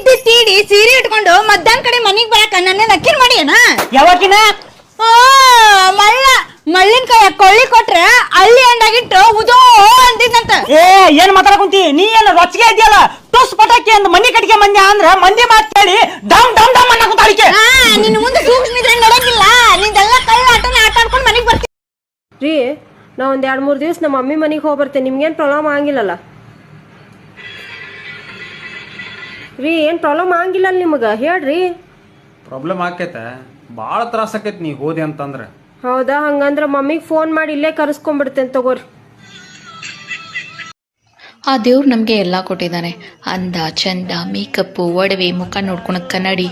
ಬಟ್ಟಿ ತೀಡಿ ಸೀರೆ ಇಟ್ಕೊಂಡು ಮಧ್ಯಾಹ್ನ ಕಡೆ ಮನಿಗ್ ಬರಕ ನನ್ನ ಅಕ್ಕಿನ ಮಾಡಿಯನ ಯಾವಾಗಿನ ಮಳ್ಳಿನ ಕೈ ಕೊಳ್ಳಿ ಕೊಟ್ರೆ ಹಳ್ಳಿ ಅಂಡಾಗಿಟ್ಟು ಉದೋ ಅಂತಿದ್ದಂತ. ಏನ್ ಮಾತಾಡಕುಂತಿ ನೀ ಏನ್ ರೊಚ್ಚಿಗೆ ಇದೆಯಲ್ಲ ಟುಸ್ ಪಟಾಕಿ ಅಂದ್ ಮನಿ ಕಟ್ಟಿಗೆ ಮಂದಿ ಅಂದ್ರ ಮಂದಿ ಮಾತ್ ಕೇಳಿ ಡಮ್ ಡಮ್ ಡಮ್ ಅನ್ನಕುಂತ ಅಡಿಕೆ. ನಿನ್ನ ಮುಂದೆ ಸೂಕ್ಷ್ಮ ಇದ್ರೆ ನಡೆಯಂಗಿಲ್ಲ. ನಿಂದೆಲ್ಲ ಕಳ್ಳ ಆಟನ ಆಟ ಆಡ್ಕೊಂಡು ಮನಿಗ್ ಬರ್ತೀನಿ ರೀ. ನಾ ಒಂದ್ 2-3 ದಿವಸ ನಮ್ಮ ಮಮ್ಮಿ ಮನಿಗೆ ಹೋಗಿ ಬರ್ತೇನೆ. ನಿಮ್ಗೇನ್ ಪ್ರಾಬ್ಲಮ್ ಆಗಿಲ್ಲಲ್ಲ ರೀ? ಏನ್ ಪ್ರಾಬ್ಲಮ್ ಆಗಿಲ್ಲ ನಿಮ್ಗ ಹೇಳ್ರಿ. ಪ್ರಾಬ್ಲಮ್ ಆಕೈತೆ, ಭಾಳ ತ್ರಾಸ ಆಕೈತಿ ನೀ ಹೋದೆ ಅಂತಂದ್ರೆ. ಹೌದಾ? ಹಂಗಂದ್ರ ಮಮ್ಮಿಗೆ ಫೋನ್ ಮಾಡಿ ಇಲ್ಲೇ ಕರೆಸ್ಕೊಂಡ್ಬಿಡ್ತೇನೆ ತಗೋರಿ. ಆ ದೇವ್ರು ನಮಗೆ ಎಲ್ಲ ಕೊಟ್ಟಿದ್ದಾನೆ. ಅಂದ, ಚಂದ, ಮೇಕಪ್ಪು, ಒಡವೆ, ಮುಖ ನೋಡ್ಕೊಳಕ್ ಕನ್ನಡಿ,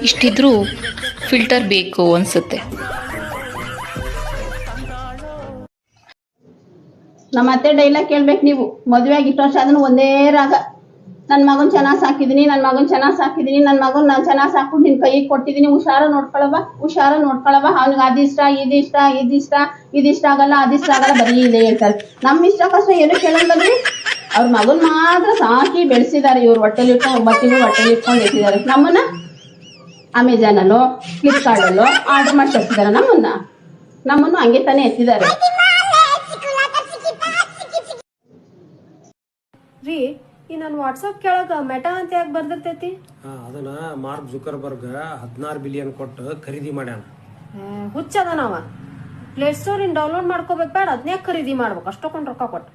ಇಷ್ಟಿದ್ರೂ ಫಿಲ್ಟರ್ ಬೇಕು ಅನ್ಸುತ್ತೆ. ನಮ್ಮ ಅತ್ತೆ ಡೈಲಾಗ್ ಕೇಳ್ಬೇಕು ನೀವು. ಮದುವೆ ಆಗಿ ಇಷ್ಟು ವರ್ಷ ಅದನ್ನು ಒಂದೇ ರಾಗ, ನನ್ನ ಮಗನ್ ಚೆನ್ನಾಗಿ ಸಾಕಿದೀನಿ, ನನ್ನ ಮಗನ್ ಚೆನ್ನಾಗಿ ಸಾಕಿದೀನಿ, ನನ್ನ ಮಗನ್ ನಾನು ಚೆನ್ನಾಗಿ ಸಾಕ್ಬಿಟ್ಟು ನಿನ್ ಕೈಗೆ ಕೊಟ್ಟಿದ್ದೀನಿ, ಹುಷಾರ ನೋಡ್ಕೊಳವ, ಅವ್ನಿಗೆ ಅದಿಷ್ಟ ಇದಿಷ್ಟ ಇದಿಷ್ಟ ಇದಿಷ್ಟ ಆಗಲ್ಲ ಅದಿಷ್ಟ ಆಗಲ್ಲ, ಬರೀ ಇದೆ ಹೇಳ್ತಾರೆ. ನಮ್ಮ ಇಷ್ಟ ಕಷ್ಟ ಏನು ಕೇಳಲ್ಲರಿ. ಅವ್ರ ಮಗನ್ ಮಾತ್ರ ಸಾಕಿ ಬೆಳೆಸಿದ್ದಾರೆ. ಇವ್ರು ಹೊಟ್ಟೆಲಿ ಇಟ್ಕೊಂಡು 9 ತಿಂಗಳು ಹೊಟ್ಟೆಲಿ ಇಟ್ಕೊಂಡು ಎತ್ತಿದ್ದಾರೆ. ನಮ್ಮನ್ನ ಅಮೆಜಾನಲ್ಲೋ ಫ್ಲಿಪ್ಕಾರ್ಟಲ್ಲೋ ಆರ್ಡರ್ ಮಾಡಿ ತರಿಸಿದಾರೆ. ನಮ್ಮನ್ನು ಹಂಗೆ ತಾನೇ ಎತ್ತಿದ್ದಾರೆ ರೀ. ಈ ನನ್ನ ವಾಟ್ಸಪ್ ಕೆಳಗ ಮೆಟಾ ಅಂತ ಯಾಕೆ ಬರ್ದಿರ್ತೈತಿ? ಅದನ್ನ ಮಾರ್ಕ್ ಜುಕರ್ಬರ್ಗ್ 16 ಬಿಲಿಯನ್ ಕೊಟ್ಟು ಖರೀದಿ ಮಾಡ್ಯಾನ. ಹುಚ್ಚದ ನಾವ ಪ್ಲೇ ಸ್ಟೋರ್ ಡೌನ್ಲೋಡ್ ಮಾಡ್ಕೋಬೇಕು ಬೇಡ, ಅದನ್ನೇ ಖರೀದಿ ಮಾಡ್ಬೇಕು ಅಷ್ಟೊಂದು ರೊಕ್ಕ ಕೊಟ್ಟು.